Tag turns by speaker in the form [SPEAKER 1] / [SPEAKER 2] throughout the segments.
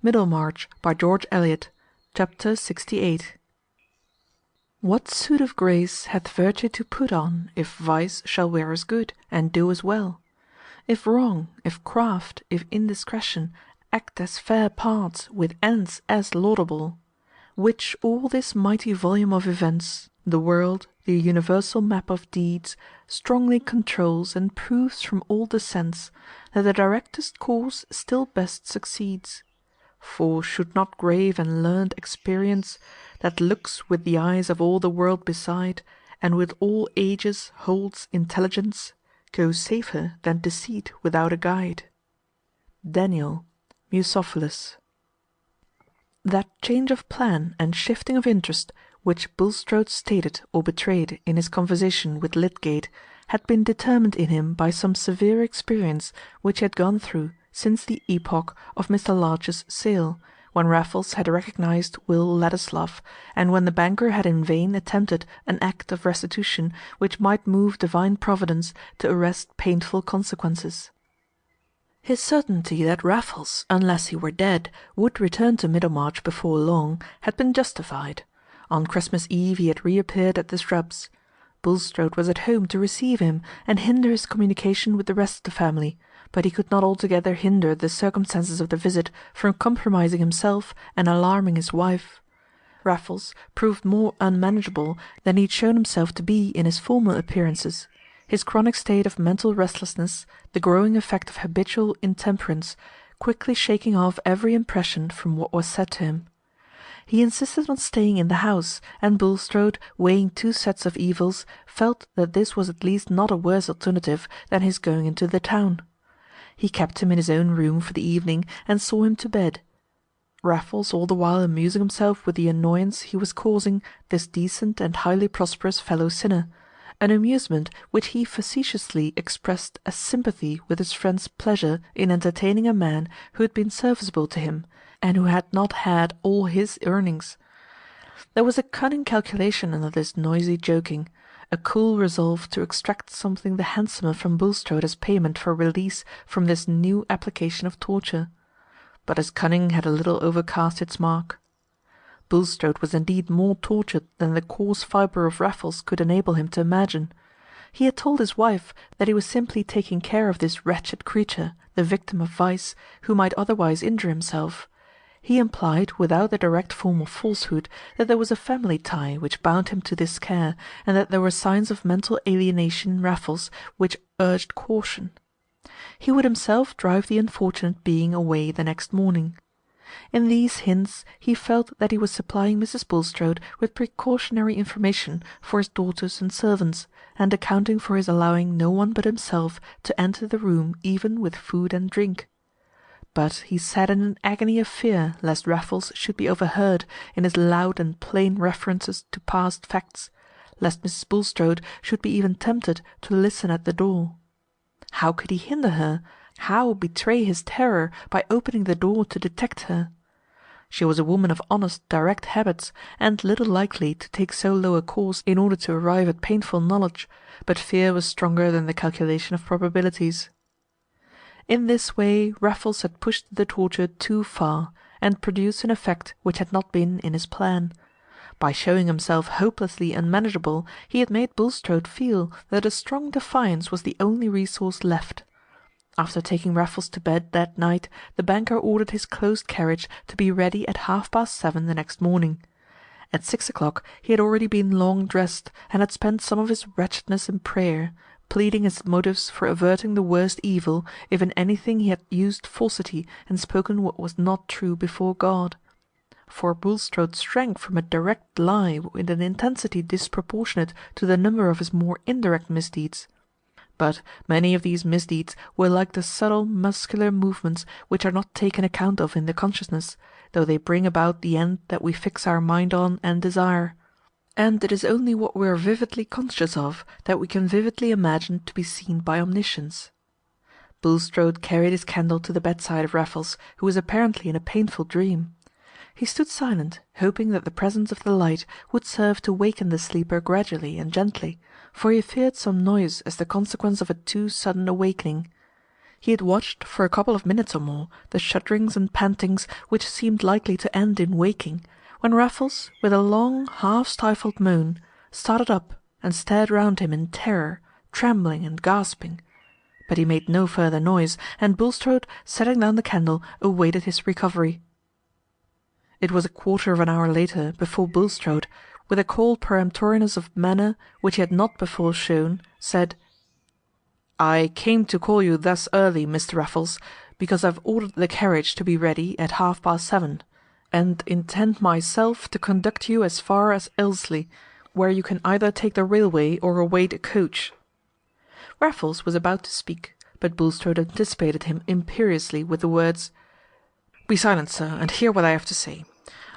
[SPEAKER 1] Middlemarch, by George Eliot. Chapter 68. What suit of grace hath virtue to put on, if vice shall wear us good, and do us well? If wrong, if craft, if indiscretion, act as fair parts, with ends as laudable; which all this mighty volume of events, the world, the universal map of deeds, strongly controls, and proves from all descents, that the directest course still best succeeds. For should not grave and learned experience, that looks with the eyes of all the world beside, and with all ages holds intelligence, go safer than deceit without a guide? Daniel, Musophilus. That change of plan and shifting of interest which Bulstrode stated or betrayed in his conversation with Lydgate had been determined in him by some severe experience which he had gone through since the epoch of Mr. Larch's sale, when Raffles had recognized Will Ladislaw, and when the banker had in vain attempted an act of restitution which might move divine Providence to arrest painful consequences. His certainty that Raffles, unless he were dead, would return to Middlemarch before long, had been justified. On Christmas Eve he had reappeared at the Shrubs. Bulstrode was at home to receive him and hinder his communication with the rest of the family, but he could not altogether hinder the circumstances of the visit from compromising himself and alarming his wife. Raffles proved more unmanageable than he had shown himself to be in his former appearances. His chronic state of mental restlessness, the growing effect of habitual intemperance, quickly shaking off every impression from what was said to him. He insisted on staying in the house, and Bulstrode, weighing two sets of evils, felt that this was at least not a worse alternative than his going into the town. He kept him in his own room for the evening, and saw him to bed, Raffles all the while amusing himself with the annoyance he was causing this decent and highly prosperous fellow sinner, an amusement which he facetiously expressed as sympathy with his friend's pleasure in entertaining a man who had been serviceable to him, and who had not had all his earnings. There was a cunning calculation under this noisy joking, a cool resolve to extract something the handsomer from Bulstrode as payment for release from this new application of torture. But his cunning had a little overcast its mark. Bulstrode was indeed more tortured than the coarse fibre of Raffles could enable him to imagine. He had told his wife that he was simply taking care of this wretched creature, the victim of vice, who might otherwise injure himself. He implied, without a direct form of falsehood, that there was a family tie which bound him to this care, and that there were signs of mental alienation in Raffles which urged caution. He would himself drive the unfortunate being away the next morning. In these hints he felt that he was supplying Mrs. Bulstrode with precautionary information for his daughters and servants, and accounting for his allowing no one but himself to enter the room even with food and drink. But he sat in an agony of fear lest Raffles should be overheard in his loud and plain references to past facts, lest Mrs. Bulstrode should be even tempted to listen at the door. How could he hinder her? How betray his terror by opening the door to detect her? She was a woman of honest, direct habits, and little likely to take so low a course in order to arrive at painful knowledge, but fear was stronger than the calculation of probabilities. In this way Raffles had pushed the torture too far, and produced an effect which had not been in his plan. By showing himself hopelessly unmanageable, he had made Bulstrode feel that a strong defiance was the only resource left. After taking Raffles to bed that night, the banker ordered his closed carriage to be ready at 7:30 the next morning. At 6 o'clock he had already been long dressed, and had spent some of his wretchedness in prayer, pleading his motives for averting the worst evil, if in anything he had used falsity and spoken what was not true before God. For Bulstrode shrank from a direct lie with an intensity disproportionate to the number of his more indirect misdeeds. But many of these misdeeds were like the subtle muscular movements which are not taken account of in the consciousness, though they bring about the end that we fix our mind on and desire. And it is only what we are vividly conscious of that we can vividly imagine to be seen by omniscience. Bulstrode carried his candle to the bedside of Raffles, who was apparently in a painful dream. He stood silent, hoping that the presence of the light would serve to waken the sleeper gradually and gently, for he feared some noise as the consequence of a too sudden awakening. He had watched for a couple of minutes or more the shudderings and pantings which seemed likely to end in waking, when Raffles, with a long half-stifled moan, started up and stared round him in terror, trembling and gasping. But he made no further noise, and Bulstrode, setting down the candle, awaited his recovery. It was a quarter of an hour later before Bulstrode, with a cold peremptoriness of manner which he had not before shown, said, "I came to call you thus early, Mr. Raffles, because I have ordered the carriage to be ready at 7:30, and intend myself to conduct you as far as Ilsley, where you can either take the railway or await a coach." Raffles was about to speak, but Bulstrode anticipated him imperiously with the words, "Be silent, sir, and hear what I have to say.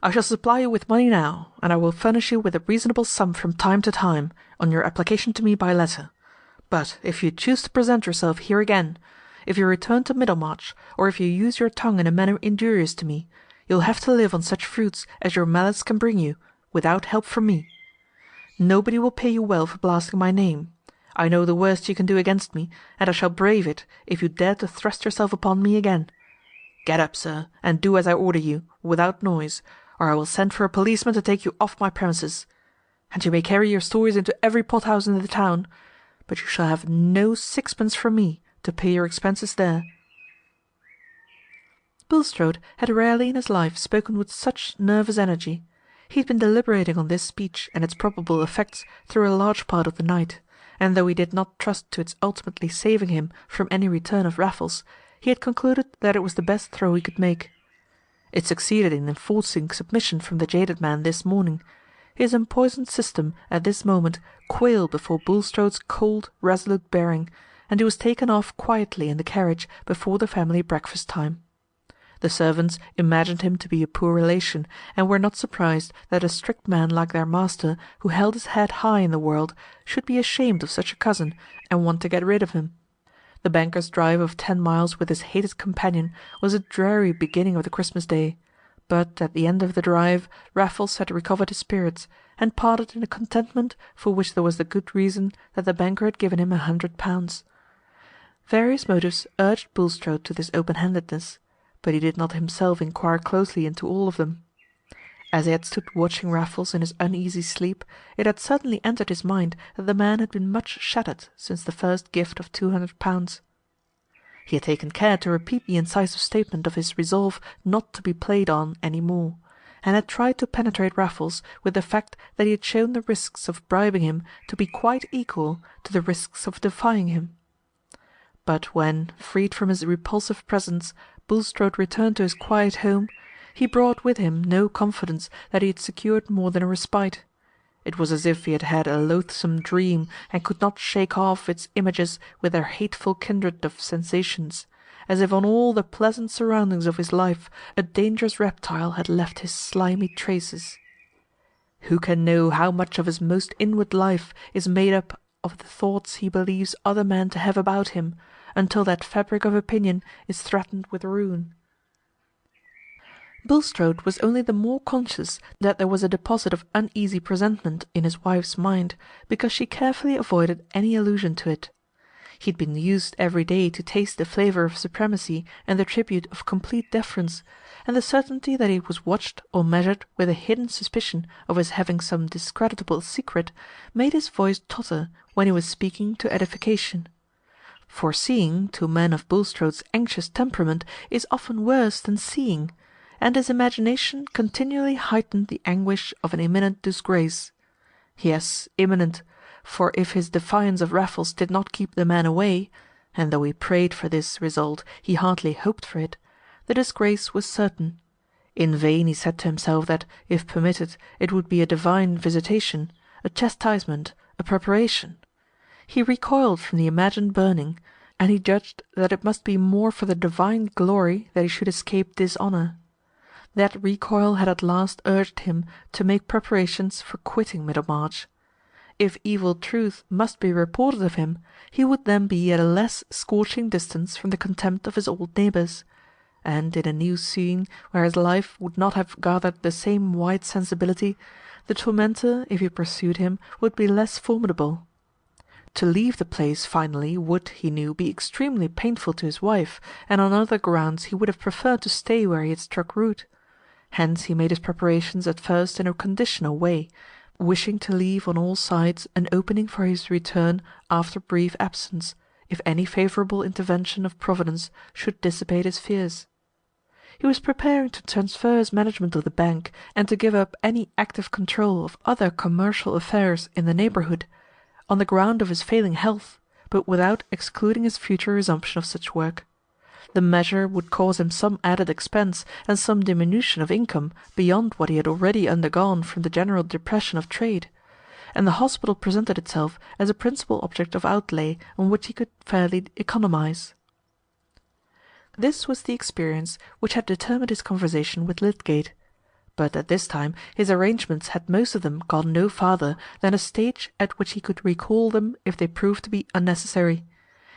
[SPEAKER 1] I shall supply you with money now, and I will furnish you with a reasonable sum from time to time, on your application to me by letter. But if you choose to present yourself here again, if you return to Middlemarch, or if you use your tongue in a manner injurious to me, you'll have to live on such fruits as your malice can bring you, without help from me. Nobody will pay you well for blasting my name. I know the worst you can do against me, and I shall brave it if you dare to thrust yourself upon me again. Get up, sir, and do as I order you, without noise, or I will send for a policeman to take you off my premises. And you may carry your stories into every pothouse in the town, but you shall have no sixpence from me to pay your expenses there." Bulstrode had rarely in his life spoken with such nervous energy. He had been deliberating on this speech and its probable effects through a large part of the night, and though he did not trust to its ultimately saving him from any return of Raffles, he had concluded that it was the best throw he could make. It succeeded in enforcing submission from the jaded man this morning. His empoisoned system at this moment quailed before Bulstrode's cold, resolute bearing, and he was taken off quietly in the carriage before the family breakfast time. The servants imagined him to be a poor relation, and were not surprised that a strict man like their master, who held his head high in the world, should be ashamed of such a cousin, and want to get rid of him. The banker's drive of 10 miles with his hated companion was a dreary beginning of the Christmas day, but at the end of the drive Raffles had recovered his spirits, and parted in a contentment for which there was the good reason that the banker had given him £100. Various motives urged Bulstrode to this open-handedness, but he did not himself inquire closely into all of them. As he had stood watching Raffles in his uneasy sleep, it had certainly entered his mind that the man had been much shattered since the first gift of £200. He had taken care to repeat the incisive statement of his resolve not to be played on any more, and had tried to penetrate Raffles with the fact that he had shown the risks of bribing him to be quite equal to the risks of defying him. But when, freed from his repulsive presence, Bulstrode returned to his quiet home, he brought with him no confidence that he had secured more than a respite. It was as if he had had a loathsome dream, and could not shake off its images with their hateful kindred of sensations, as if on all the pleasant surroundings of his life a dangerous reptile had left his slimy traces. Who can know how much of his most inward life is made up of the thoughts he believes other men to have about him, until that fabric of opinion is threatened with ruin? Bulstrode was only the more conscious that there was a deposit of uneasy presentiment in his wife's mind, because she carefully avoided any allusion to it. He had been used every day to taste the flavour of supremacy and the tribute of complete deference, and the certainty that he was watched or measured with a hidden suspicion of his having some discreditable secret made his voice totter when he was speaking to edification. Foreseeing, to men of Bulstrode's anxious temperament, is often worse than seeing, and his imagination continually heightened the anguish of an imminent disgrace. Yes, imminent, for if his defiance of Raffles did not keep the man away, and though he prayed for this result, he hardly hoped for it, the disgrace was certain. In vain he said to himself that, if permitted, it would be a divine visitation, a chastisement, a preparation. He recoiled from the imagined burning, and he judged that it must be more for the divine glory that he should escape dishonour. That recoil had at last urged him to make preparations for quitting Middlemarch. If evil truth must be reported of him, he would then be at a less scorching distance from the contempt of his old neighbours, and in a new scene where his life would not have gathered the same wide sensibility, the tormentor, if he pursued him, would be less formidable. To leave the place finally would, he knew, be extremely painful to his wife, and on other grounds he would have preferred to stay where he had struck root. Hence he made his preparations at first in a conditional way, wishing to leave on all sides an opening for his return after brief absence, if any favourable intervention of Providence should dissipate his fears. He was preparing to transfer his management of the bank, and to give up any active control of other commercial affairs in the neighbourhood, on the ground of his failing health, but without excluding his future resumption of such work. The measure would cause him some added expense and some diminution of income beyond what he had already undergone from the general depression of trade, and the hospital presented itself as a principal object of outlay on which he could fairly economize. This was the experience which had determined his conversation with Lydgate. But at this time his arrangements had most of them gone no farther than a stage at which he could recall them if they proved to be unnecessary.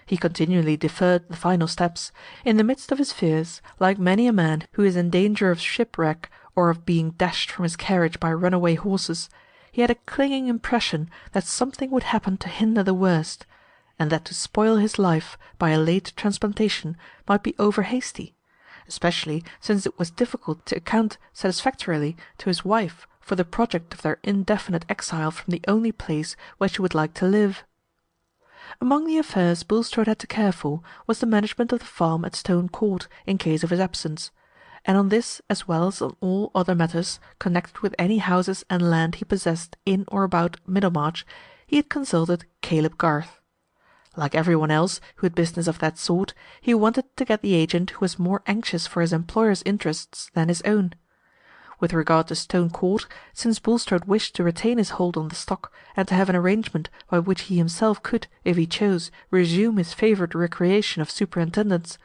[SPEAKER 1] He continually deferred the final steps, in the midst of his fears, like many a man who is in danger of shipwreck or of being dashed from his carriage by runaway horses. He had a clinging impression that something would happen to hinder the worst, and that to spoil his life by a late transplantation might be over-hasty, especially since it was difficult to account satisfactorily to his wife for the project of their indefinite exile from the only place where she would like to live. Among the affairs Bulstrode had to care for was the management of the farm at Stone Court in case of his absence, and on this as well as on all other matters connected with any houses and land he possessed in or about Middlemarch, he had consulted Caleb Garth. Like everyone else who had business of that sort, he wanted to get the agent who was more anxious for his employer's interests than his own. With regard to Stone Court, since Bulstrode wished to retain his hold on the stock, and to have an arrangement by which he himself could, if he chose, resume his favourite recreation of superintendence,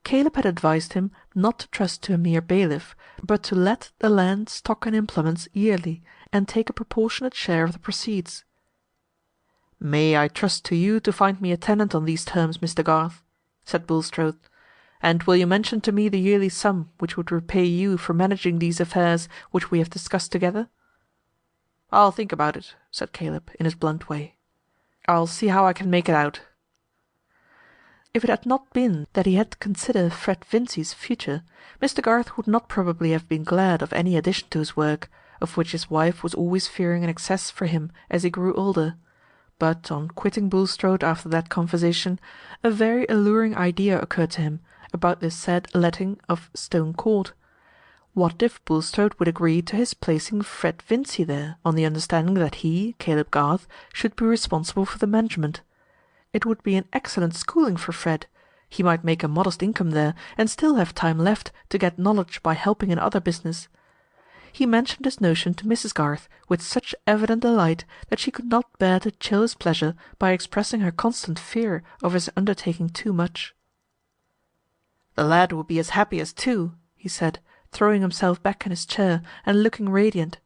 [SPEAKER 1] Caleb had advised him not to trust to a mere bailiff, but to let the land, stock, and implements yearly, and take a proportionate share of the proceeds. "May I trust to you to find me a tenant on these terms, Mr. Garth?" said Bulstrode. "And will you mention to me the yearly sum which would repay you for managing these affairs which we have discussed together?" "I'll think about it," said Caleb, in his blunt way. "I'll see how I can make it out." If it had not been that he had to consider Fred Vincy's future, Mr. Garth would not probably have been glad of any addition to his work, of which his wife was always fearing an excess for him as he grew older. But on quitting Bulstrode after that conversation, a very alluring idea occurred to him about this said letting of Stone Court. What if Bulstrode would agree to his placing Fred Vincy there, on the understanding that he, Caleb Garth, should be responsible for the management? It would be an excellent schooling for Fred. He might make a modest income there, and still have time left to get knowledge by helping in other business. He mentioned his notion to Mrs. Garth with such evident delight that she could not bear to chill his pleasure by expressing her constant fear of his undertaking too much. "The lad would be as happy as two," he said, throwing himself back in his chair and looking radiant,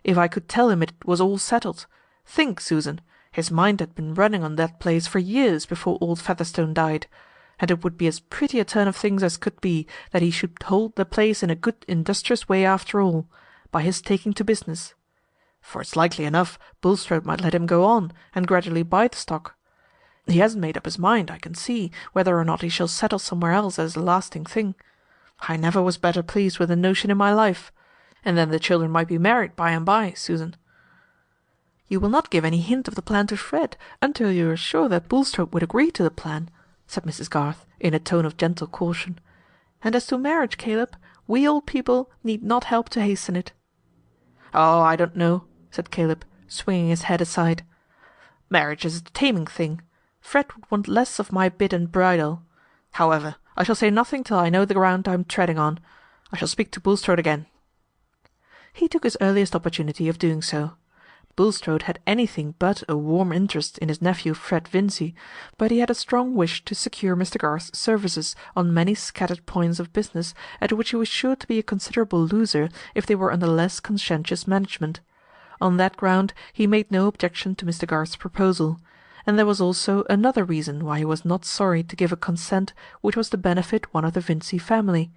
[SPEAKER 1] "if I could tell him it was all settled. Think, Susan, his mind had been running on that place for years before old Featherstone died, and it would be as pretty a turn of things as could be that he should hold the place in a good industrious way after all, by his taking to business. For it's likely enough Bulstrode might let him go on, and gradually buy the stock. He hasn't made up his mind, I can see, whether or not he shall settle somewhere else as a lasting thing. I never was better pleased with the notion in my life. And then the children might be married by and by, Susan." "You will not give any hint of the plan to Fred until you are sure that Bulstrode would agree to the plan," said Mrs. Garth, in a tone of gentle caution. "And as to marriage, Caleb, we old people need not help to hasten it." "Oh, I don't know," said Caleb, swinging his head aside. "Marriage is a taming thing. Fred would want less of my bit and bridle. However, I shall say nothing till I know the ground I am treading on. I shall speak to Bulstrode again." He took his earliest opportunity of doing so. Bulstrode had anything but a warm interest in his nephew Fred Vincy, but he had a strong wish to secure Mr. Garth's services on many scattered points of business at which he was sure to be a considerable loser if they were under less conscientious management. On that ground he made no objection to Mr. Garth's proposal, and there was also another reason why he was not sorry to give a consent which was to benefit one of the Vincy family.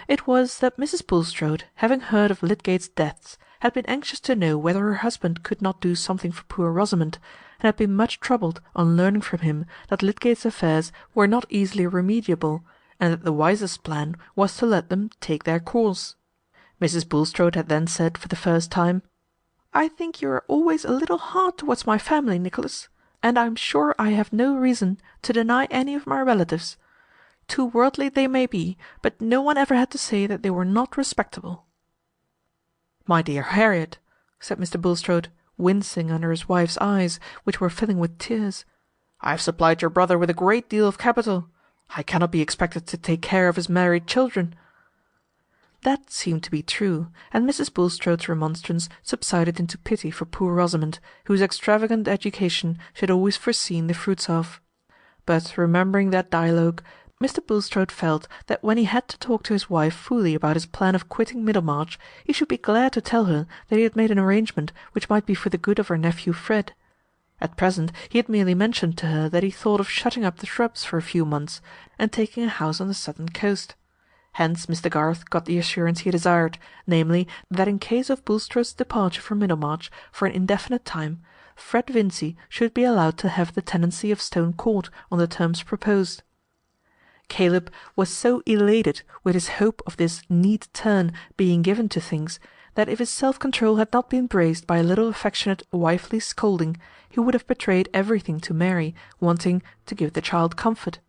[SPEAKER 1] It was that Mrs. Bulstrode, having heard of Lydgate's death, had been anxious to know whether her husband could not do something for poor Rosamond, and had been much troubled on learning from him that Lydgate's affairs were not easily remediable, and that the wisest plan was to let them take their course. Mrs. Bulstrode had then said for the first time, "I think you are always a little hard towards my family, Nicholas, and I am sure I have no reason to deny any of my relatives. Too worldly they may be, but no one ever had to say that they were not respectable." "My dear Harriet," said Mr. Bulstrode, wincing under his wife's eyes, which were filling with tears, "I have supplied your brother with a great deal of capital. I cannot be expected to take care of his married children." That seemed to be true, and Mrs. Bulstrode's remonstrance subsided into pity for poor Rosamond, whose extravagant education she had always foreseen the fruits of. But remembering that dialogue, Mr. Bulstrode felt that when he had to talk to his wife fully about his plan of quitting Middlemarch, he should be glad to tell her that he had made an arrangement which might be for the good of her nephew Fred. At present he had merely mentioned to her that he thought of shutting up the Shrubs for a few months, and taking a house on the southern coast. Hence Mr. Garth got the assurance he desired, namely, that in case of Bulstrode's departure from Middlemarch for an indefinite time, Fred Vincy should be allowed to have the tenancy of Stone Court on the terms proposed. Caleb was so elated with his hope of this neat turn being given to things, that if his self-control had not been braced by a little affectionate wifely scolding, he would have betrayed everything to Mary, wanting to give the child comfort.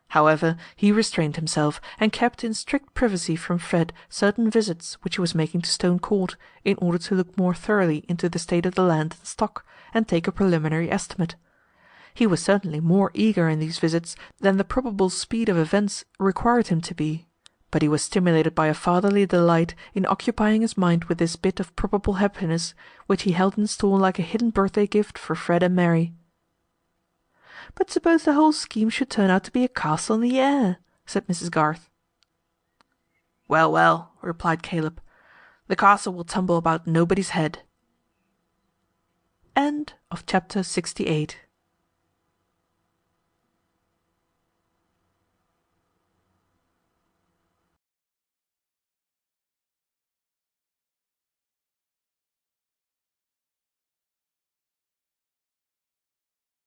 [SPEAKER 1] However, he restrained himself, and kept in strict privacy from Fred certain visits which he was making to Stone Court, in order to look more thoroughly into the state of the land and stock, and take a preliminary estimate. He was certainly more eager in these visits than the probable speed of events required him to be, but he was stimulated by a fatherly delight in occupying his mind with this bit of probable happiness, which he held in store like a hidden birthday gift for Fred and Mary. "But suppose the whole scheme should turn out to be a castle in the air," said Mrs. Garth. "Well, well," replied Caleb, "the castle will tumble about nobody's head." Chapter 68